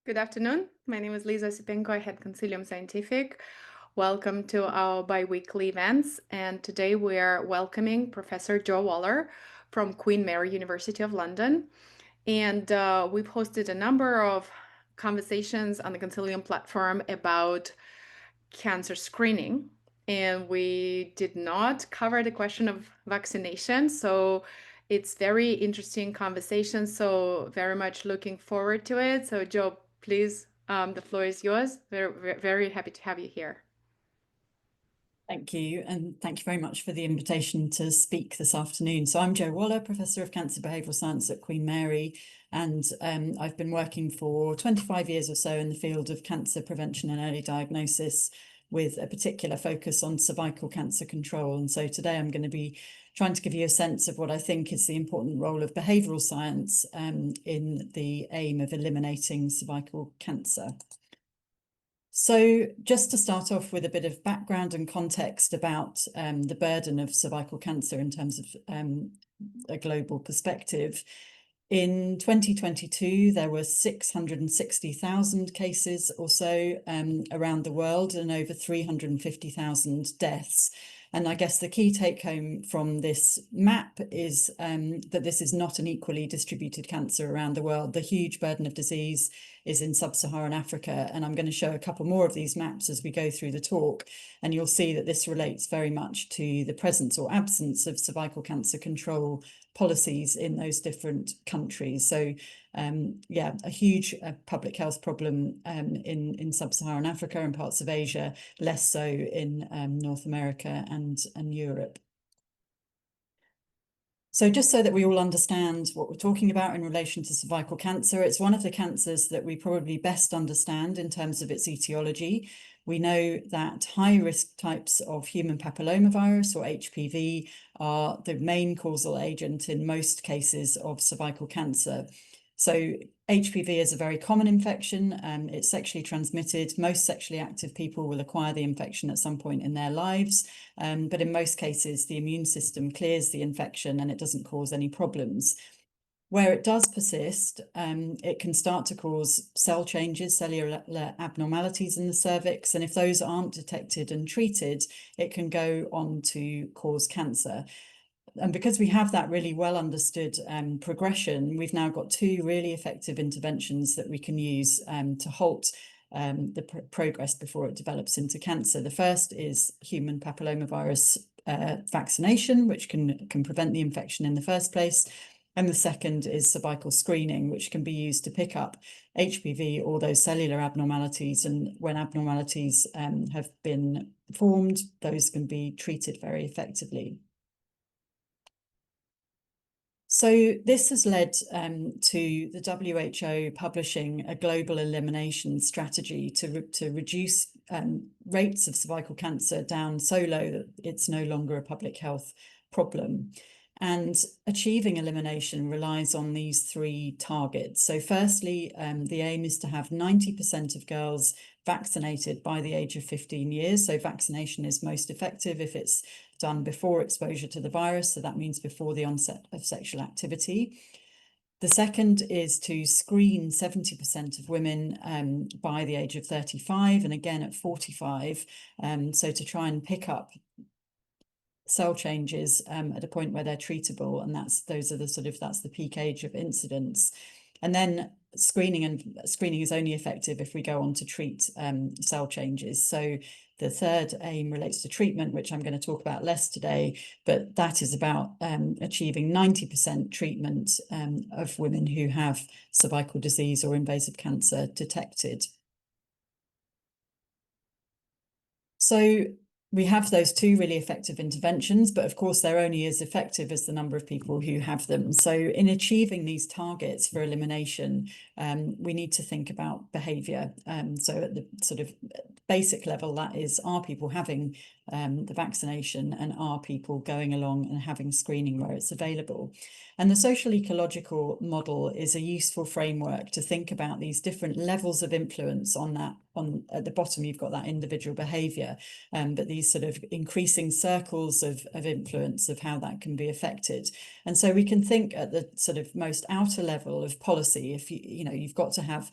Good afternoon. My name is Lisa Sipenko. I head Consilium Scientific. Welcome to our bi-weekly events. And today we are welcoming Professor Jo Waller from Queen Mary University of London. And we've hosted a number of conversations on the Consilium platform about cancer screening. And we did not cover the question of vaccination. So it's very interesting conversation. So very much looking forward to it. So Jo, please, the floor is yours. Very happy to have you here. Thank you, and thank you very much for the invitation to speak this afternoon. So I'm Jo Waller, Professor of Cancer Behavioural Science at Queen Mary, and I've been working for 25 years or so in the field of cancer prevention and early diagnosis, with a particular focus on cervical cancer control. And so today I'm going to be trying to give you a sense of what I think is the important role of behavioural science in the aim of eliminating cervical cancer. So just to start off with a bit of background and context about the burden of cervical cancer in terms of a global perspective. In 2022, there were 660,000 cases or so around the world and over 350,000 deaths. And I guess the key take home from this map is that this is not an equally distributed cancer around the world. The huge burden of disease is in sub-Saharan Africa. And I'm going to show a couple more of these maps as we go through the talk. And you'll see that this relates very much to the presence or absence of cervical cancer control policies in those different countries. So yeah, a huge public health problem in sub-Saharan Africa and parts of Asia, less so in North America and Europe. So just so that we all understand what we're talking about in relation to cervical cancer, it's one of the cancers that we probably best understand in terms of its etiology. We know that high-risk types of human papillomavirus, or HPV, are the main causal agent in most cases of cervical cancer. So HPV is a very common infection. It's sexually transmitted. Most sexually active people will acquire the infection at some point in their lives. But in most cases, the immune system clears the infection and it doesn't cause any problems. Where it does persist, it can start to cause cell changes, cellular abnormalities in the cervix. And if those aren't detected and treated, it can go on to cause cancer. And because we have that really well understood progression, we've now got two really effective interventions that we can use to halt the progress before it develops into cancer. The first is human papillomavirus vaccination, which can prevent the infection in the first place. And the second is cervical screening, which can be used to pick up HPV or those cellular abnormalities. And when abnormalities have been formed, those can be treated very effectively. So this has led to the WHO publishing a global elimination strategy to reduce rates of cervical cancer down so low that it's no longer a public health problem. And achieving elimination relies on these three targets. So firstly, the aim is to have 90% of girls vaccinated by the age of 15 years. So vaccination is most effective if it's done before exposure to the virus. So that means before the onset of sexual activity. The second is to screen 70% of women by the age of 35 and again at 45. So to try and pick up cell changes at a point where they're treatable, and that's the peak age of incidence. And then screening is only effective if we go on to treat cell changes. So the third aim relates to treatment, which I'm going to talk about less today, but that is about achieving 90% treatment of women who have cervical disease or invasive cancer detected. So we have those two really effective interventions, but of course they're only as effective as the number of people who have them. So in achieving these targets for elimination, we need to think about behaviour. So at the sort of basic level, that is, are people having the vaccination and are people going along and having screening where it's available? And the social ecological model is a useful framework to think about these different levels of influence on that. At the bottom, you've got that individual behaviour, but the these sort of increasing circles of influence of how that can be affected. And so we can think at the sort of most outer level of policy. If you've got to have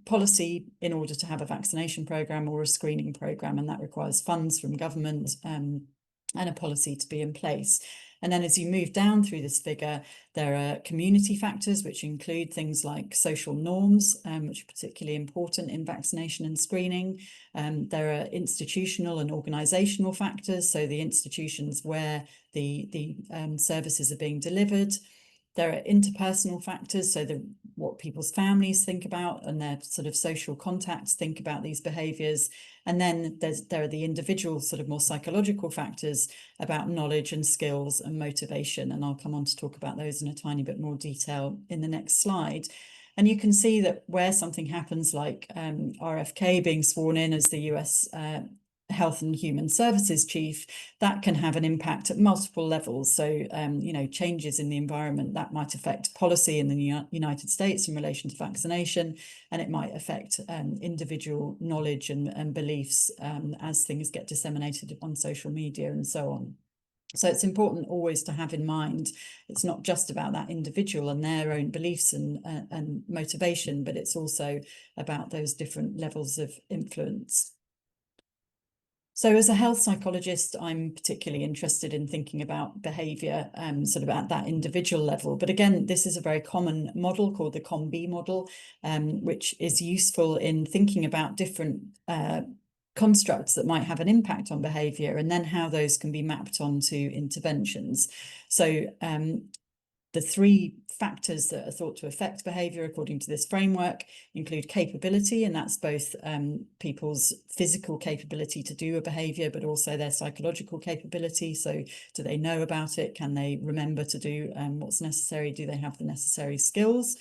policy in order to have a vaccination program or a screening program, and that requires funds from government and a policy to be in place. And then as you move down through this figure, there are community factors, which include things like social norms, which are particularly important in vaccination and screening. There are institutional and organisational factors, so the institutions where the services are being delivered. There are interpersonal factors, so what people's families think about and their sort of social contacts think about these behaviours. And then there are the individual sort of more psychological factors about knowledge and skills and motivation. And I'll come on to talk about those in a tiny bit more detail in the next slide. And you can see that where something happens like RFK being sworn in as the US Health and Human Services Chief, that can have an impact at multiple levels. So, changes in the environment that might affect policy in the United States in relation to vaccination, and it might affect individual knowledge and beliefs as things get disseminated on social media and so on. So it's important always to have in mind, it's not just about that individual and their own beliefs and motivation, but it's also about those different levels of influence. So as a health psychologist, I'm particularly interested in thinking about behaviour sort of at that individual level. But again, this is a very common model called the COM-B model, which is useful in thinking about different constructs that might have an impact on behaviour and then how those can be mapped onto interventions. So the three factors that are thought to affect behaviour according to this framework include capability, and that's both people's physical capability to do a behaviour, but also their psychological capability. So do they know about it? Can they remember to do what's necessary? Do they have the necessary skills?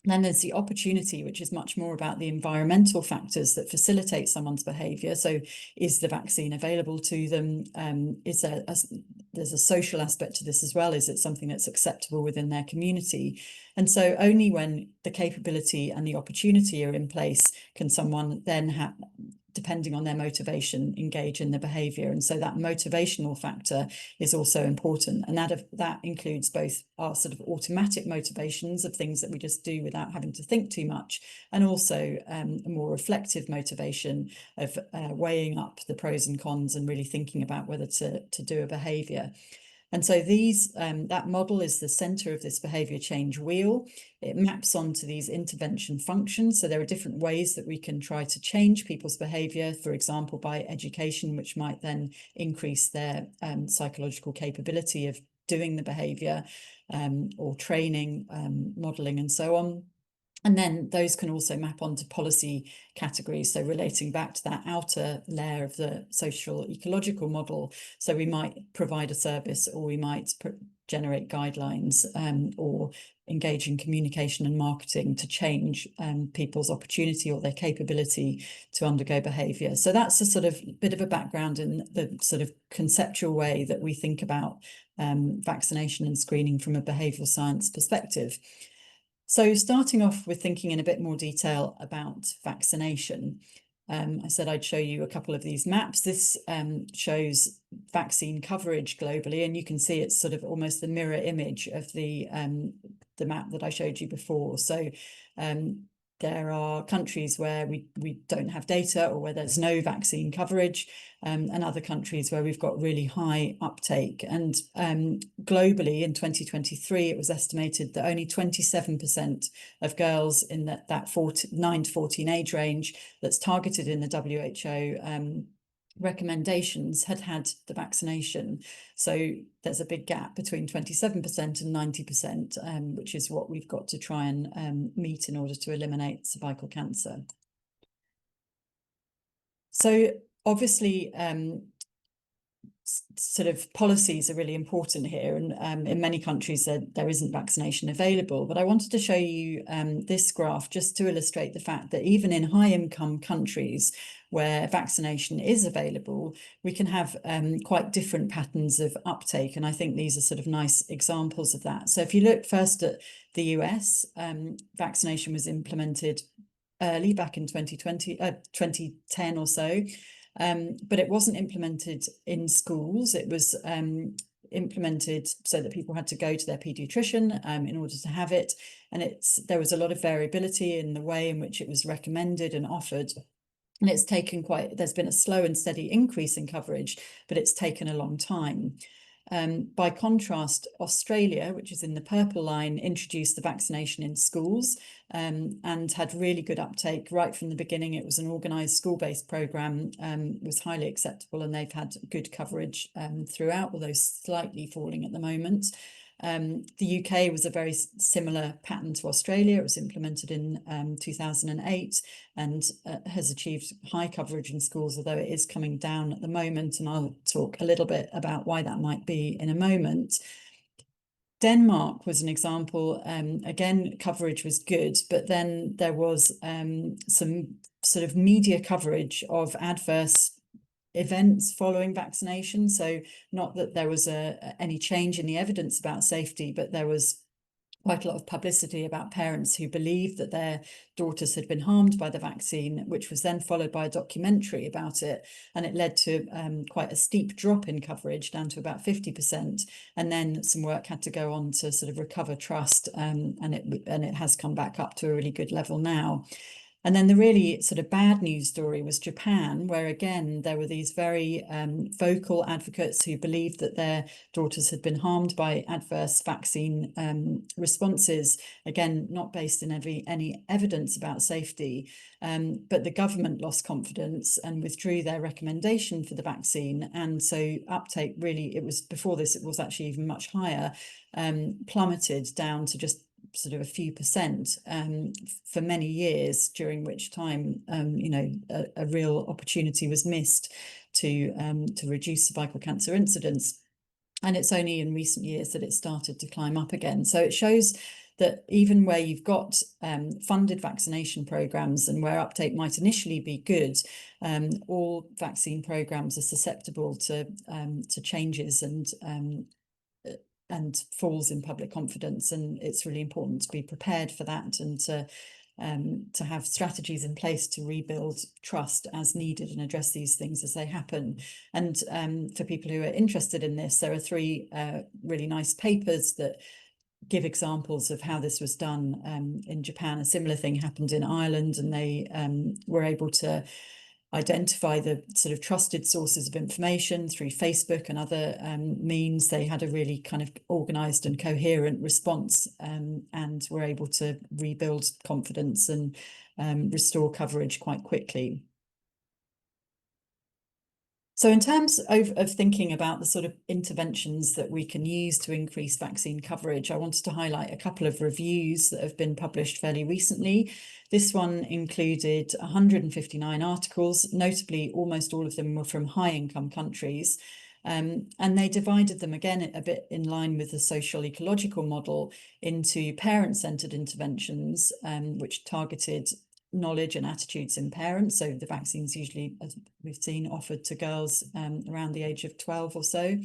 Then there's the opportunity, which is much more about the environmental factors that facilitate someone's behaviour. So is the vaccine available to them? There's a social aspect to this as well. Is it something that's acceptable within their community? And so only when the capability and the opportunity are in place can someone then depending on their motivation, engage in the behaviour. And so that motivational factor is also important. And that includes both our sort of automatic motivations of things that we just do without having to think too much, and also a more reflective motivation of weighing up the pros and cons and really thinking about whether to do a behaviour. And so that model is the centre of this behaviour change wheel. It maps onto these intervention functions. So there are different ways that we can try to change people's behaviour, for example, by education, which might then increase their psychological capability of doing the behaviour, or training, modelling and so on. And then those can also map onto policy categories. So relating back to that outer layer of the social ecological model. So we might provide a service, or we might generate guidelines, or engage in communication and marketing to change people's opportunity or their capability to undergo behaviour. So that's a sort of bit of a background in the sort of conceptual way that we think about vaccination and screening from a behavioural science perspective. So starting off with thinking in a bit more detail about vaccination, I said I'd show you a couple of these maps. This shows vaccine coverage globally, and you can see it's sort of almost the mirror image of the map that I showed you before. So there are countries where we don't have data, or where there's no vaccine coverage, and other countries where we've got really high uptake. And globally in 2023, it was estimated that only 27% of girls in that 9 to 14 age range that's targeted in the WHO recommendations had the vaccination. So there's a big gap between 27% and 90%, which is what we've got to try and meet in order to eliminate cervical cancer. So obviously, sort of policies are really important here, and in many countries there isn't vaccination available. But I wanted to show you this graph just to illustrate the fact that even in high-income countries where vaccination is available, we can have quite different patterns of uptake, and I think these are sort of nice examples of that. So if you look first at the US, vaccination was implemented early, back in 2010 or so. but it wasn't implemented in schools. It was implemented so that people had to go to their paediatrician in order to have it. And there was a lot of variability in the way in which it was recommended and offered. And there's been a slow and steady increase in coverage, but it's taken a long time. By contrast, Australia, which is in the purple line, introduced the vaccination in schools and had really good uptake right from the beginning. It was an organised school-based programme, was highly acceptable, and they've had good coverage throughout, although slightly falling at the moment. The UK was a very similar pattern to Australia. It was implemented in 2008 and has achieved high coverage in schools, although it is coming down at the moment. And I'll talk a little bit about why that might be in a moment. Denmark was an example. Again, coverage was good, but then there was some sort of media coverage of adverse events following vaccination. So not that there was any change in the evidence about safety, but there was quite a lot of publicity about parents who believed that their daughters had been harmed by the vaccine, which was then followed by a documentary about it. And it led to quite a steep drop in coverage, down to about 50%. And then some work had to go on to sort of recover trust, and it has come back up to a really good level now. And then the really sort of bad news story was Japan, where again, there were these very vocal advocates who believed that their daughters had been harmed by adverse vaccine responses, again, not based in any evidence about safety. But the government lost confidence and withdrew their recommendation for the vaccine. And so uptake really, before this, it was actually even much higher, plummeted down to just sort of a few percent for many years, during which time a real opportunity was missed to reduce cervical cancer incidence. And it's only in recent years that it started to climb up again. So it shows that even where you've got funded vaccination programs and where uptake might initially be good, all vaccine programs are susceptible to changes and falls in public confidence. And it's really important to be prepared for that and to have strategies in place to rebuild trust as needed and address these things as they happen. And for people who are interested in this, there are 3 really nice papers that give examples of how this was done in Japan. A similar thing happened in Ireland, and they were able to identify the sort of trusted sources of information through Facebook and other means. They had a really kind of organised and coherent response, and were able to rebuild confidence and restore coverage quite quickly. So in terms of thinking about the sort of interventions that we can use to increase vaccine coverage, I wanted to highlight a couple of reviews that have been published fairly recently. This one included 159 articles, notably almost all of them were from high-income countries. And they divided them again a bit in line with the social ecological model into parent-centered interventions, which targeted knowledge and attitudes in parents. So the vaccine's usually, as we've seen, offered to girls around the age of 12 or so.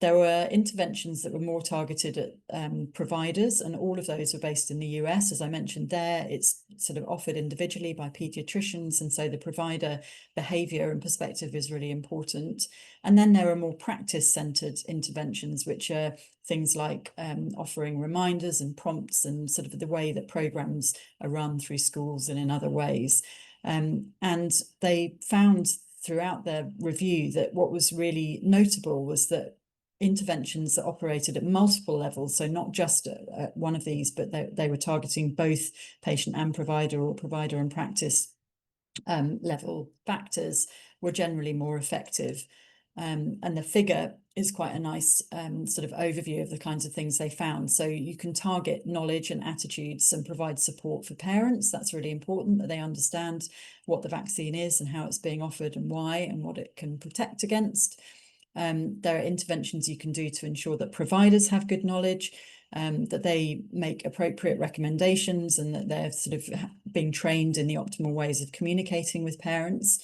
There were interventions that were more targeted at providers, and all of those were based in the US. As I mentioned there, it's sort of offered individually by paediatricians, and so the provider behaviour and perspective is really important. And then there are more practice-centred interventions, which are things like offering reminders and prompts and sort of the way that programmes are run through schools and in other ways. And they found throughout their review that what was really notable was that interventions that operated at multiple levels, so not just at one of these, but they were targeting both patient and provider, or provider and practice level factors, were generally more effective. And the figure is quite a nice sort of overview of the kinds of things they found. So you can target knowledge and attitudes and provide support for parents. That's really important, that they understand what the vaccine is and how it's being offered and why and what it can protect against. There are interventions you can do to ensure that providers have good knowledge, that they make appropriate recommendations, and that they're sort of being trained in the optimal ways of communicating with parents.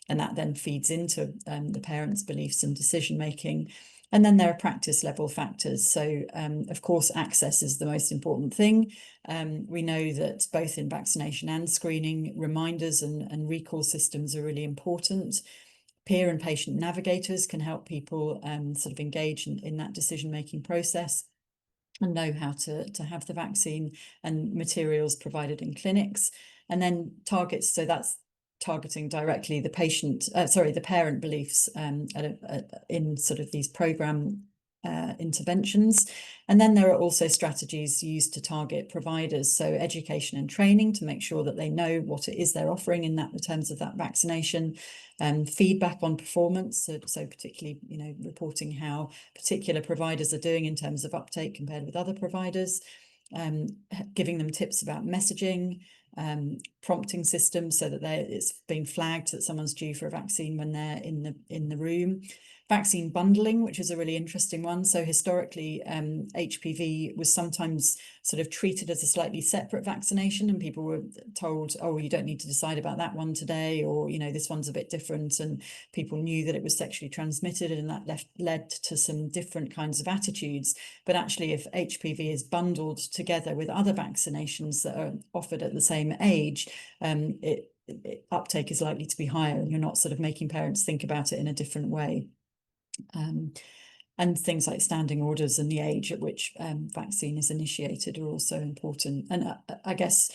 And that then feeds into the parents' beliefs and decision-making. And then there are practice level factors. So, of course, access is the most important thing. We know that both in vaccination and screening, reminders and recall systems are really important. Peer and patient navigators can help people sort of engage in that decision-making process and know how to have the vaccine, and materials provided in clinics. And then targets, so that's targeting directly the the parent beliefs in sort of these program interventions. And then there are also strategies used to target providers, so education and training to make sure that they know what it is they're offering in terms of that vaccination, feedback on performance, so particularly reporting how particular providers are doing in terms of uptake compared with other providers, giving them tips about messaging, prompting systems so that it's being flagged that someone's due for a vaccine when they're in the room. Vaccine bundling, which is a really interesting one. So historically, HPV was sometimes sort of treated as a slightly separate vaccination, and people were told, oh, you don't need to decide about that one today, or this one's a bit different, and people knew that it was sexually transmitted, and that led to some different kinds of attitudes. But actually, if HPV is bundled together with other vaccinations that are offered at the same age, uptake is likely to be higher, and you're not sort of making parents think about it in a different way. And things like standing orders and the age at which vaccine is initiated are also important. And I guess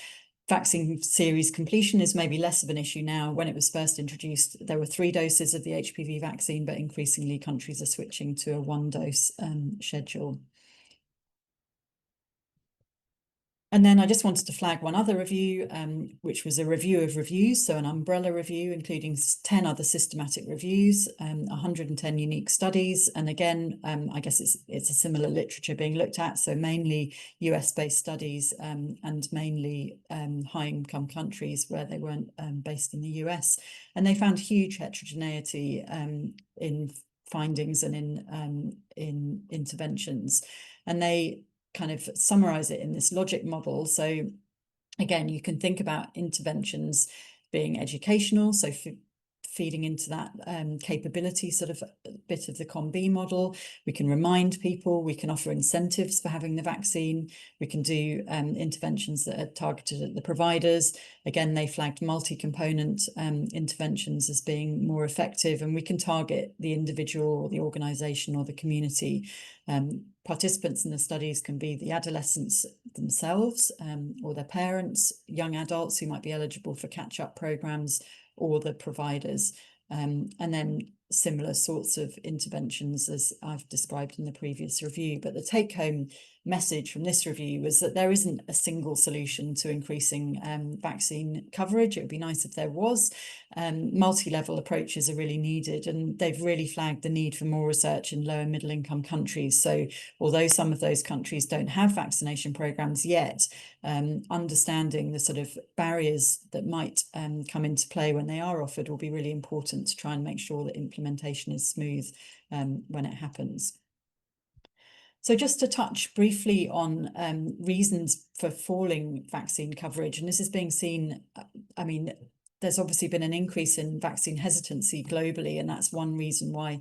vaccine series completion is maybe less of an issue now. When it was first introduced, there were 3 doses of the HPV vaccine, but increasingly countries are switching to a 1-dose schedule. And then I just wanted to flag one other review, which was a review of reviews, so an umbrella review, including 10 other systematic reviews, 110 unique studies. And again, I guess it's a similar literature being looked at, so mainly US-based studies and mainly high-income countries where they weren't based in the US. And they found huge heterogeneity in findings and in interventions. And they kind of summarize it in this logic model. So again, you can think about interventions being educational, so feeding into that capability sort of bit of the COM-B model. We can remind people, we can offer incentives for having the vaccine, we can do interventions that are targeted at the providers. Again, they flagged multi-component interventions as being more effective, and we can target the individual or the organisation or the community. Participants in the studies can be the adolescents themselves or their parents, young adults who might be eligible for catch-up programmes, or the providers, and then similar sorts of interventions as I've described in the previous review. But the take-home message from this review was that there isn't a single solution to increasing vaccine coverage. It would be nice if there was. Multi-level approaches are really needed, and they've really flagged the need for more research in low and middle income countries. So although some of those countries don't have vaccination programs yet, understanding the sort of barriers that might come into play when they are offered will be really important to try and make sure that implementation is smooth when it happens. So just to touch briefly on reasons for falling vaccine coverage, and this is being seen, I mean, there's obviously been an increase in vaccine hesitancy globally, and that's one reason why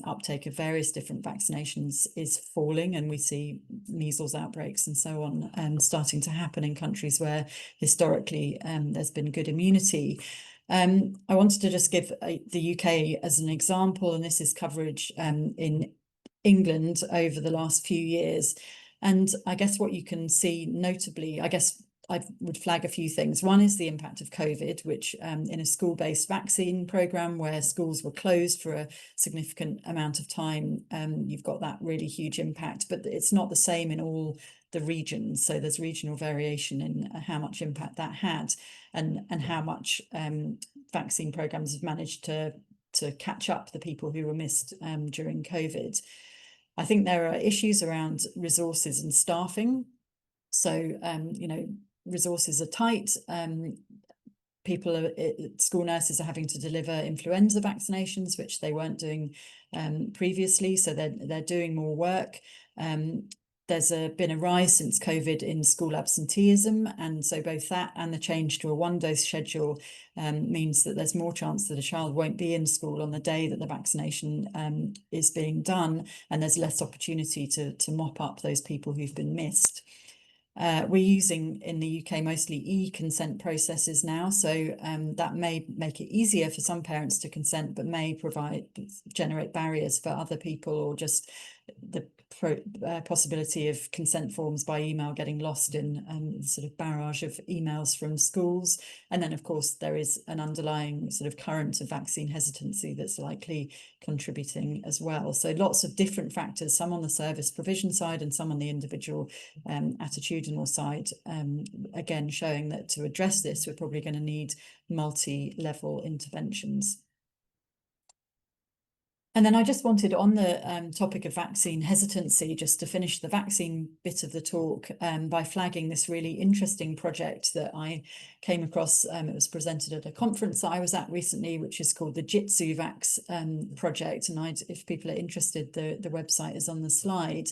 uptake of various different vaccinations is falling, and we see measles outbreaks and so on starting to happen in countries where historically there's been good immunity. I wanted to just give the UK as an example, and this is coverage in England over the last few years. And I guess what you can see notably, I guess I would flag a few things. One is the impact of COVID, which in a school-based vaccine programme where schools were closed for a significant amount of time, you've got that really huge impact, but it's not the same in all the regions. So there's regional variation in how much impact that had, and how much vaccine programmes have managed to catch up the people who were missed during COVID. I think there are issues around resources and staffing. So, resources are tight. School nurses are having to deliver influenza vaccinations, which they weren't doing previously. So they're doing more work. there's been a rise since COVID in school absenteeism, and so both that and the change to a one-dose schedule means that there's more chance that a child won't be in school on the day that the vaccination is being done, and there's less opportunity to mop up those people who've been missed. We're using in the UK mostly e-consent processes now, so that may make it easier for some parents to consent, but may generate barriers for other people, or just the possibility of consent forms by email getting lost in sort of barrage of emails from schools. And then, of course, there is an underlying sort of current of vaccine hesitancy that's likely contributing as well. So lots of different factors, some on the service provision side and some on the individual attitudinal side, again, showing that to address this, we're probably going to need multi-level interventions. And then I just wanted, on the topic of vaccine hesitancy, just to finish the vaccine bit of the talk by flagging this really interesting project that I came across. It was presented at a conference that I was at recently, which is called the Jitsu Vax project. And if people are interested, the website is on the slide.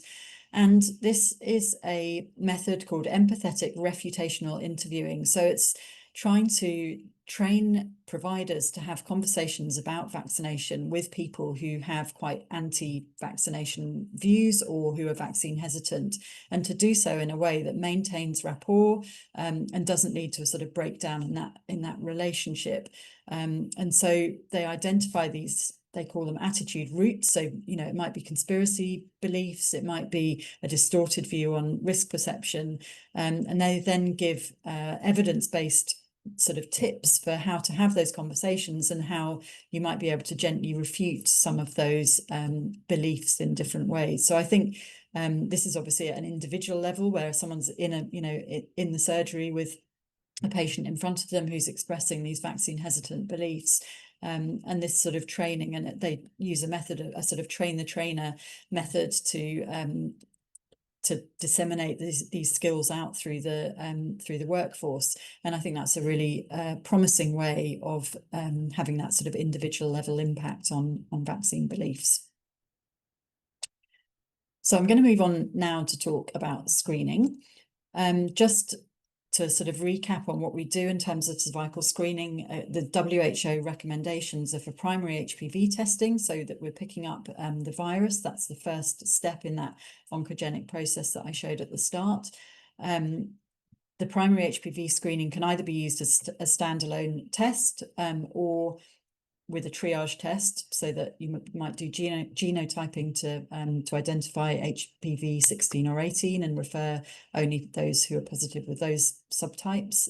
And this is a method called empathetic refutational interviewing. So it's trying to train providers to have conversations about vaccination with people who have quite anti-vaccination views or who are vaccine hesitant, and to do so in a way that maintains rapport and doesn't lead to a sort of breakdown in that relationship. And so they identify these, they call them attitude roots. So, it might be conspiracy beliefs, it might be a distorted view on risk perception, and they then give evidence-based sort of tips for how to have those conversations and how you might be able to gently refute some of those beliefs in different ways. So I think this is obviously at an individual level, where someone's in the surgery with a patient in front of them who's expressing these vaccine hesitant beliefs. And this sort of training, and they use a sort of train the trainer method to disseminate these skills out through the workforce. And I think that's a really promising way of having that sort of individual level impact on vaccine beliefs. So I'm going to move on now to talk about screening. Just to sort of recap on what we do in terms of cervical screening, the WHO recommendations are for primary HPV testing, so that we're picking up the virus. That's the first step in that oncogenic process that I showed at the start. The primary HPV screening can either be used as a standalone test or with a triage test, so that you might do genotyping to identify HPV 16 or 18 and refer only those who are positive with those subtypes,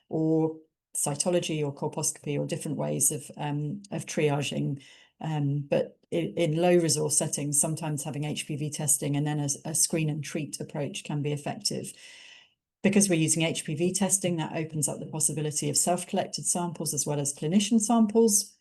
or cytology or colposcopy, or different ways of triaging. But in low resource settings, sometimes having HPV testing and then a screen and treat approach can be effective. Because we're using HPV testing, that opens up the possibility of self-collected samples as well as clinician samples.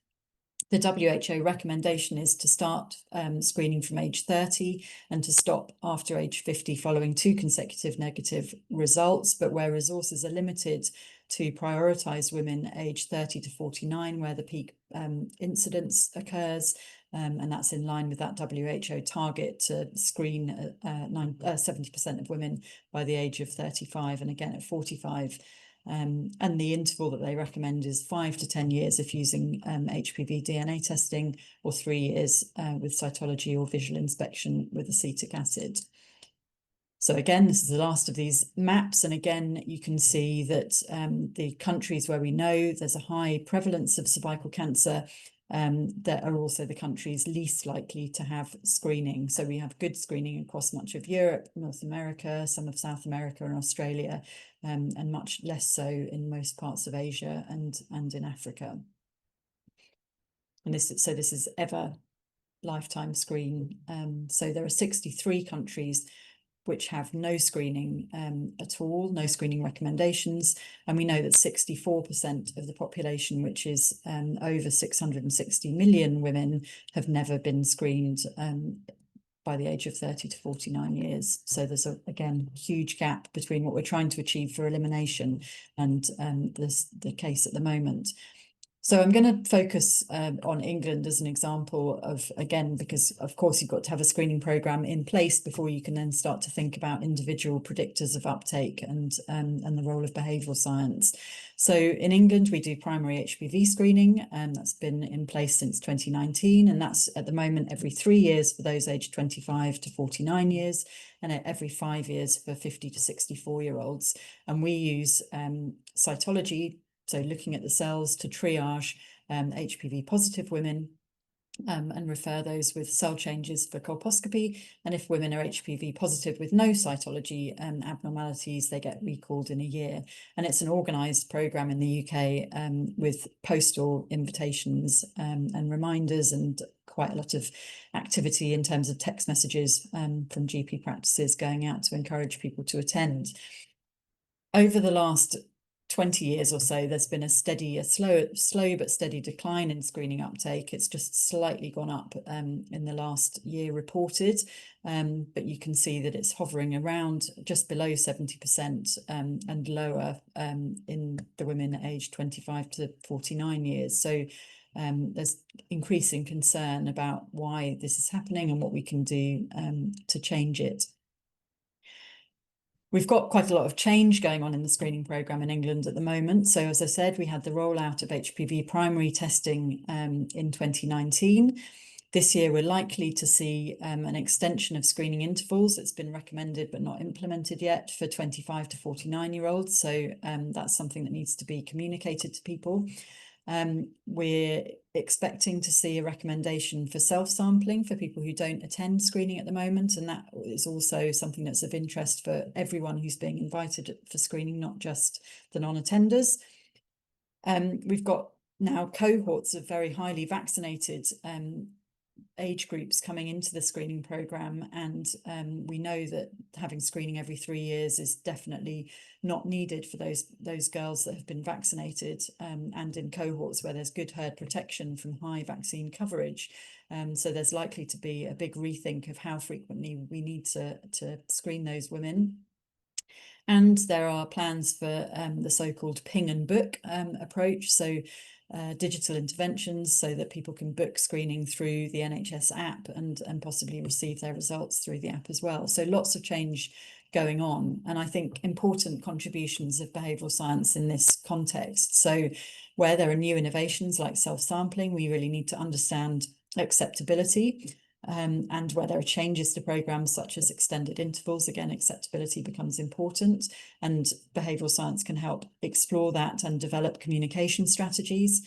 The WHO recommendation is to start screening from age 30 and to stop after age 50 following 2 consecutive negative results, but where resources are limited, to prioritise women aged 30 to 49, where the peak incidence occurs. And that's in line with that WHO target to screen 70% of women by the age of 35, and again at 45. And the interval that they recommend is 5 to 10 years if using HPV DNA testing, or 3 years with cytology or visual inspection with acetic acid. So again, this is the last of these maps. And again, you can see that the countries where we know there's a high prevalence of cervical cancer, that are also the countries least likely to have screening. So we have good screening across much of Europe, North America, some of South America and Australia, and much less so in most parts of Asia and in Africa. And this is ever lifetime screen. So there are 63 countries which have no screening at all, no screening recommendations. And we know that 64% of the population, which is over 660 million women, have never been screened by the age of 30 to 49 years. So there's, again, a huge gap between what we're trying to achieve for elimination and the case at the moment. So I'm going to focus on England as an example of, again, because of course you've got to have a screening programme in place before you can then start to think about individual predictors of uptake and the role of behavioural science. So in England, we do primary HPV screening, and that's been in place since 2019. And that's at the moment every 3 years for those aged 25 to 49 years, and every 5 years for 50 to 64-year-olds. And we use cytology, so looking at the cells to triage HPV positive women and refer those with cell changes for colposcopy. And if women are HPV positive with no cytology abnormalities, they get recalled in a year. And it's an organised programme in the UK with postal invitations and reminders, and quite a lot of activity in terms of text messages from GP practices going out to encourage people to attend. Over the last 20 years or so, there's been a slow but steady decline in screening uptake. It's just slightly gone up in the last year reported, but you can see that it's hovering around just below 70% and lower in the women aged 25 to 49 years. So there's increasing concern about why this is happening and what we can do to change it. We've got quite a lot of change going on in the screening programme in England at the moment. So as I said, we had the rollout of HPV primary testing in 2019. This year, we're likely to see an extension of screening intervals. It's been recommended but not implemented yet for 25 to 49-year-olds. So that's something that needs to be communicated to people. We're expecting to see a recommendation for self-sampling for people who don't attend screening at the moment, and that is also something that's of interest for everyone who's being invited for screening, not just the non-attenders. We've got now cohorts of very highly vaccinated age groups coming into the screening programme, and we know that having screening every 3 years is definitely not needed for those girls that have been vaccinated, and in cohorts where there's good herd protection from high vaccine coverage. So there's likely to be a big rethink of how frequently we need to screen those women. And there are plans for the so-called ping and book approach, so digital interventions so that people can book screening through the NHS app and possibly receive their results through the app as well. So lots of change going on, and I think important contributions of behavioural science in this context. So where there are new innovations like self-sampling, we really need to understand acceptability. And where there are changes to programmes such as extended intervals, again, acceptability becomes important, and behavioural science can help explore that and develop communication strategies.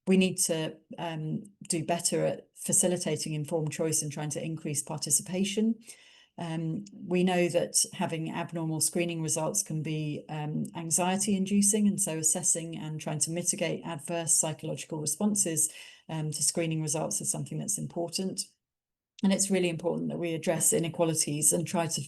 We need to do better at facilitating informed choice and trying to increase participation. We know that having abnormal screening results can be anxiety inducing, and so assessing and trying to mitigate adverse psychological responses to screening results is something that's important. And it's really important that we address inequalities and try to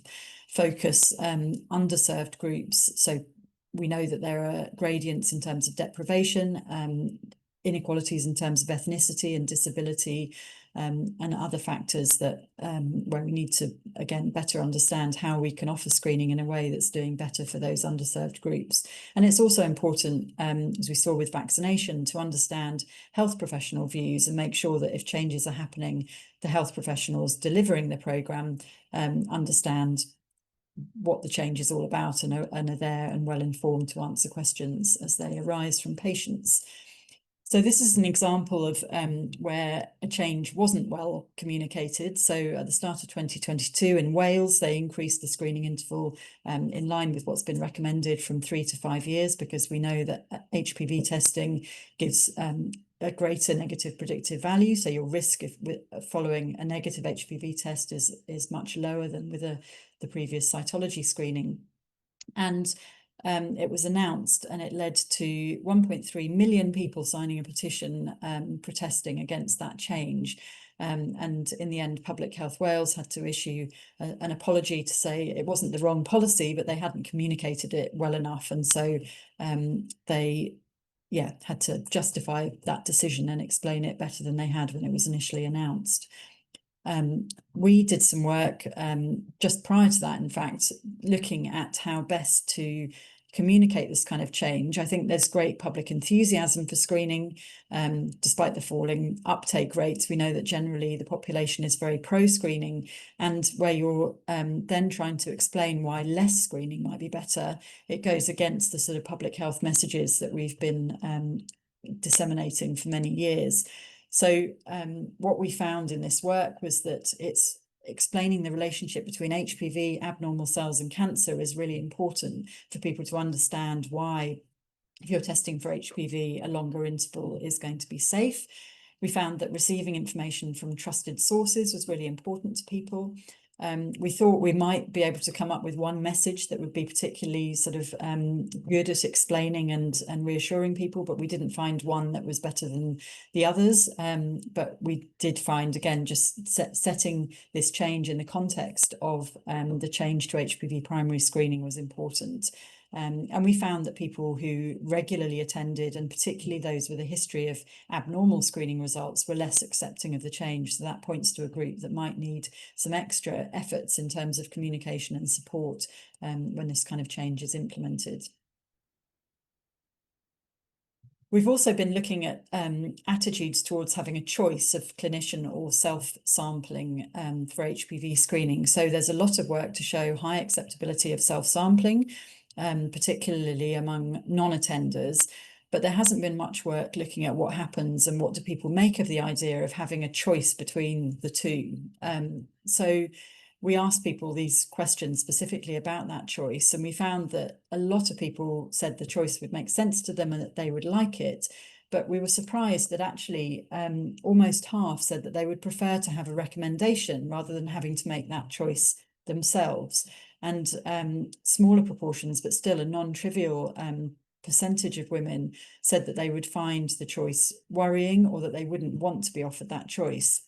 focus underserved groups. So we know that there are gradients in terms of deprivation, inequalities in terms of ethnicity and disability, and other factors that where we need to, again, better understand how we can offer screening in a way that's doing better for those underserved groups. And it's also important, as we saw with vaccination, to understand health professional views and make sure that if changes are happening, the health professionals delivering the programme understand what the change is all about and are there and well informed to answer questions as they arise from patients. So this is an example of where a change wasn't well communicated. So at the start of 2022 in Wales, they increased the screening interval in line with what's been recommended from 3 to 5 years, because we know that HPV testing gives a greater negative predictive value. So your risk of following a negative HPV test is much lower than with the previous cytology screening. And it was announced, and it led to 1.3 million people signing a petition protesting against that change. And in the end, Public Health Wales had to issue an apology to say it wasn't the wrong policy, but they hadn't communicated it well enough. And so they had to justify that decision and explain it better than they had when it was initially announced. We did some work just prior to that, in fact, looking at how best to communicate this kind of change. I think there's great public enthusiasm for screening, despite the falling uptake rates. We know that generally the population is very pro-screening, and where you're then trying to explain why less screening might be better, it goes against the sort of public health messages that we've been disseminating for many years. So what we found in this work was that it's explaining the relationship between HPV, abnormal cells, and cancer is really important for people to understand why, if you're testing for HPV, a longer interval is going to be safe. We found that receiving information from trusted sources was really important to people. We thought we might be able to come up with one message that would be particularly sort of good at explaining and reassuring people, but we didn't find one that was better than the others. But we did find, again, just setting this change in the context of the change to HPV primary screening was important. And we found that people who regularly attended, and particularly those with a history of abnormal screening results, were less accepting of the change. So that points to a group that might need some extra efforts in terms of communication and support when this kind of change is implemented. We've also been looking at attitudes towards having a choice of clinician or self-sampling for HPV screening. So there's a lot of work to show high acceptability of self-sampling, particularly among non-attenders. But there hasn't been much work looking at what happens and what do people make of the idea of having a choice between the two. So we asked people these questions specifically about that choice, and we found that a lot of people said the choice would make sense to them and that they would like it. But we were surprised that actually almost half said that they would prefer to have a recommendation rather than having to make that choice themselves. And smaller proportions, but still a non-trivial percentage of women said that they would find the choice worrying, or that they wouldn't want to be offered that choice.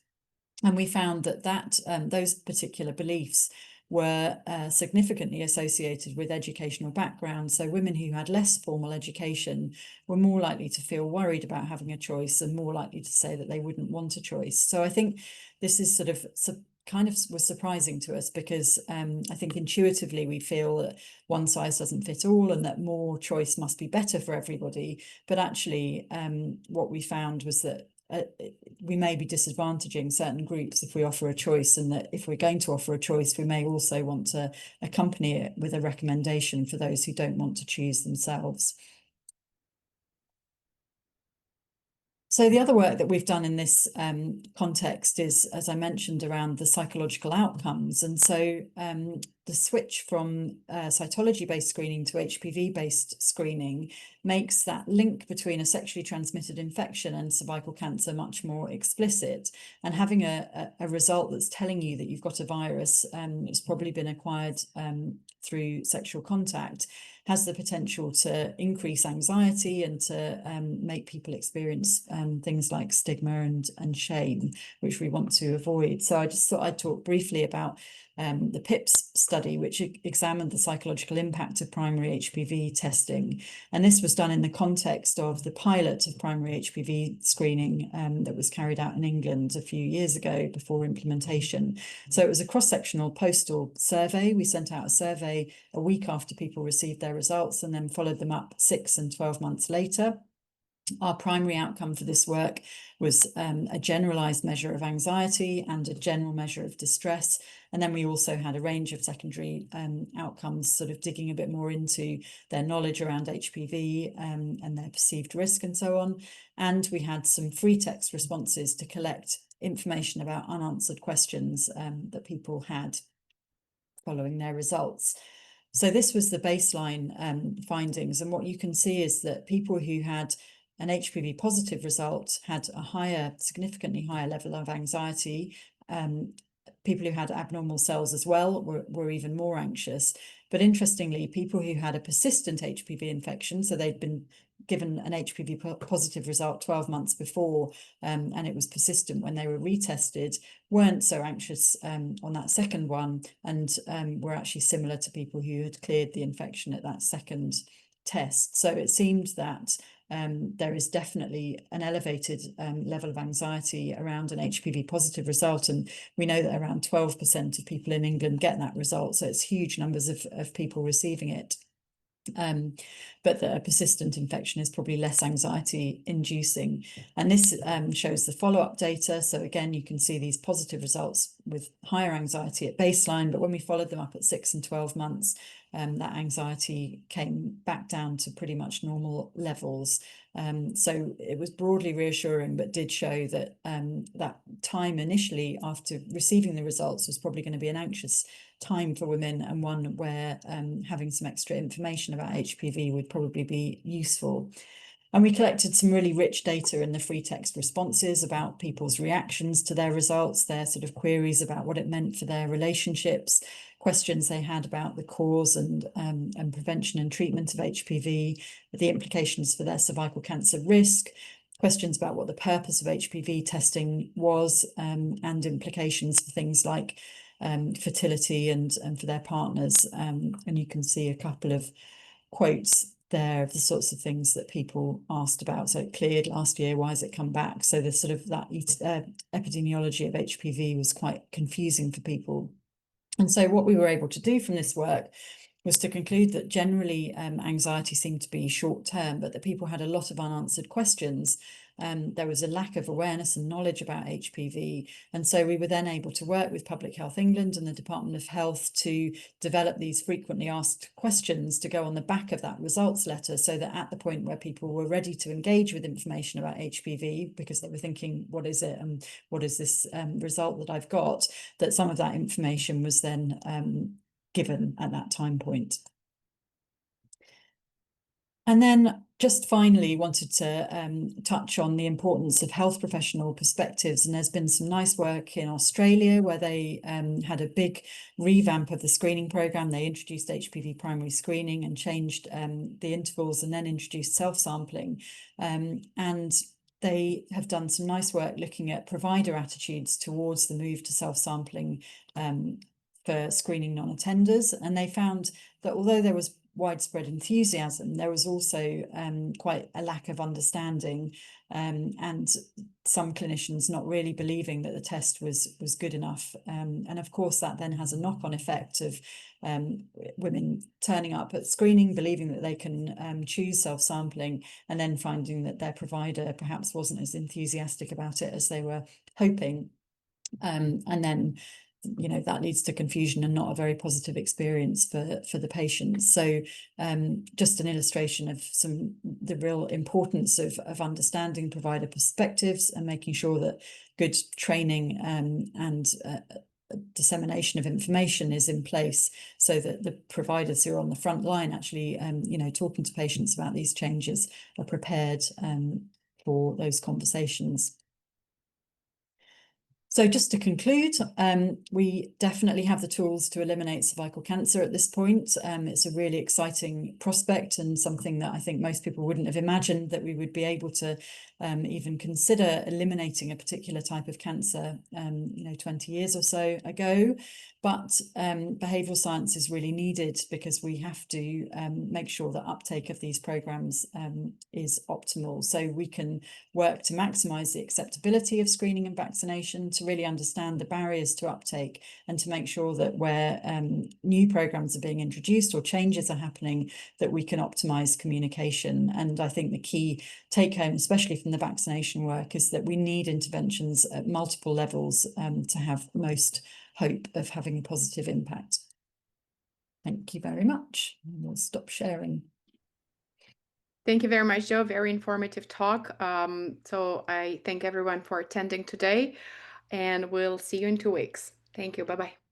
And we found that those particular beliefs were significantly associated with educational background. So women who had less formal education were more likely to feel worried about having a choice and more likely to say that they wouldn't want a choice. So I think this is sort of kind of was surprising to us, because I think intuitively we feel that one size doesn't fit all and that more choice must be better for everybody. But actually what we found was that we may be disadvantaging certain groups if we offer a choice, and that if we're going to offer a choice, we may also want to accompany it with a recommendation for those who don't want to choose themselves. So the other work that we've done in this context is, as I mentioned, around the psychological outcomes. And so the switch from cytology-based screening to HPV-based screening makes that link between a sexually transmitted infection and cervical cancer much more explicit. And having a result that's telling you that you've got a virus that's probably been acquired through sexual contact has the potential to increase anxiety and to make people experience things like stigma and shame, which we want to avoid. So I just thought I'd talk briefly about the PIPS study, which examined the psychological impact of primary HPV testing. And this was done in the context of the pilot of primary HPV screening that was carried out in England a few years ago before implementation. So it was a cross-sectional postal survey. We sent out a survey a week after people received their results and then followed them up 6 and 12 months later. Our primary outcome for this work was a generalized measure of anxiety and a general measure of distress. And then we also had a range of secondary outcomes, sort of digging a bit more into their knowledge around HPV and their perceived risk and so on. And we had some free text responses to collect information about unanswered questions that people had following their results. So this was the baseline findings. And what you can see is that people who had an HPV positive result had a significantly higher level of anxiety. People who had abnormal cells as well were even more anxious. But interestingly, people who had a persistent HPV infection, so they'd been given an HPV positive result 12 months before, and it was persistent when they were retested, weren't so anxious on that second one, and were actually similar to people who had cleared the infection at that second test. So it seemed that there is definitely an elevated level of anxiety around an HPV positive result. And we know that around 12% of people in England get that result. So it's huge numbers of people receiving it. But that a persistent infection is probably less anxiety inducing. And this shows the follow-up data. So again, you can see these positive results with higher anxiety at baseline, but when we followed them up at 6 and 12 months, that anxiety came back down to pretty much normal levels. So it was broadly reassuring, but did show that that time initially after receiving the results was probably going to be an anxious time for women, and one where having some extra information about HPV would probably be useful. And we collected some really rich data in the free text responses about people's reactions to their results, their sort of queries about what it meant for their relationships, questions they had about the cause and prevention and treatment of HPV, the implications for their cervical cancer risk, questions about what the purpose of HPV testing was, and implications for things like fertility and for their partners. And you can see a couple of quotes there of the sorts of things that people asked about. So it cleared last year, why has it come back? So the sort of that epidemiology of HPV was quite confusing for people. And so what we were able to do from this work was to conclude that generally anxiety seemed to be short term, but that people had a lot of unanswered questions. There was a lack of awareness and knowledge about HPV. And so we were then able to work with Public Health England and the Department of Health to develop these frequently asked questions to go on the back of that results letter, so that at the point where people were ready to engage with information about HPV, because they were thinking, what is it and what is this result that I've got, that some of that information was then given at that time point. And then just finally wanted to touch on the importance of health professional perspectives. And there's been some nice work in Australia where they had a big revamp of the screening program. They introduced HPV primary screening and changed the intervals, and then introduced self-sampling. And they have done some nice work looking at provider attitudes towards the move to self-sampling for screening non-attenders. And they found that although there was widespread enthusiasm, there was also quite a lack of understanding, and some clinicians not really believing that the test was good enough. And of course, that then has a knock-on effect of women turning up at screening, believing that they can choose self-sampling, and then finding that their provider perhaps wasn't as enthusiastic about it as they were hoping. And then that leads to confusion and not a very positive experience for the patients. So just an illustration of the real importance of understanding provider perspectives and making sure that good training and dissemination of information is in place, so that the providers who are on the front line actually talking to patients about these changes are prepared for those conversations. So just to conclude, we definitely have the tools to eliminate cervical cancer at this point. It's a really exciting prospect, and something that I think most people wouldn't have imagined that we would be able to even consider eliminating a particular type of cancer 20 years or so ago. But behavioural science is really needed, because we have to make sure that uptake of these programmes is optimal, so we can work to maximise the acceptability of screening and vaccination, to really understand the barriers to uptake, and to make sure that where new programmes are being introduced or changes are happening, that we can optimise communication. And I think the key take home, especially from the vaccination work, is that we need interventions at multiple levels to have most hope of having a positive impact. Thank you very much. We'll stop sharing. Thank you very much, Jo. Very informative talk. So I thank everyone for attending today, and we'll see you in 2 weeks. Thank you. Bye-bye.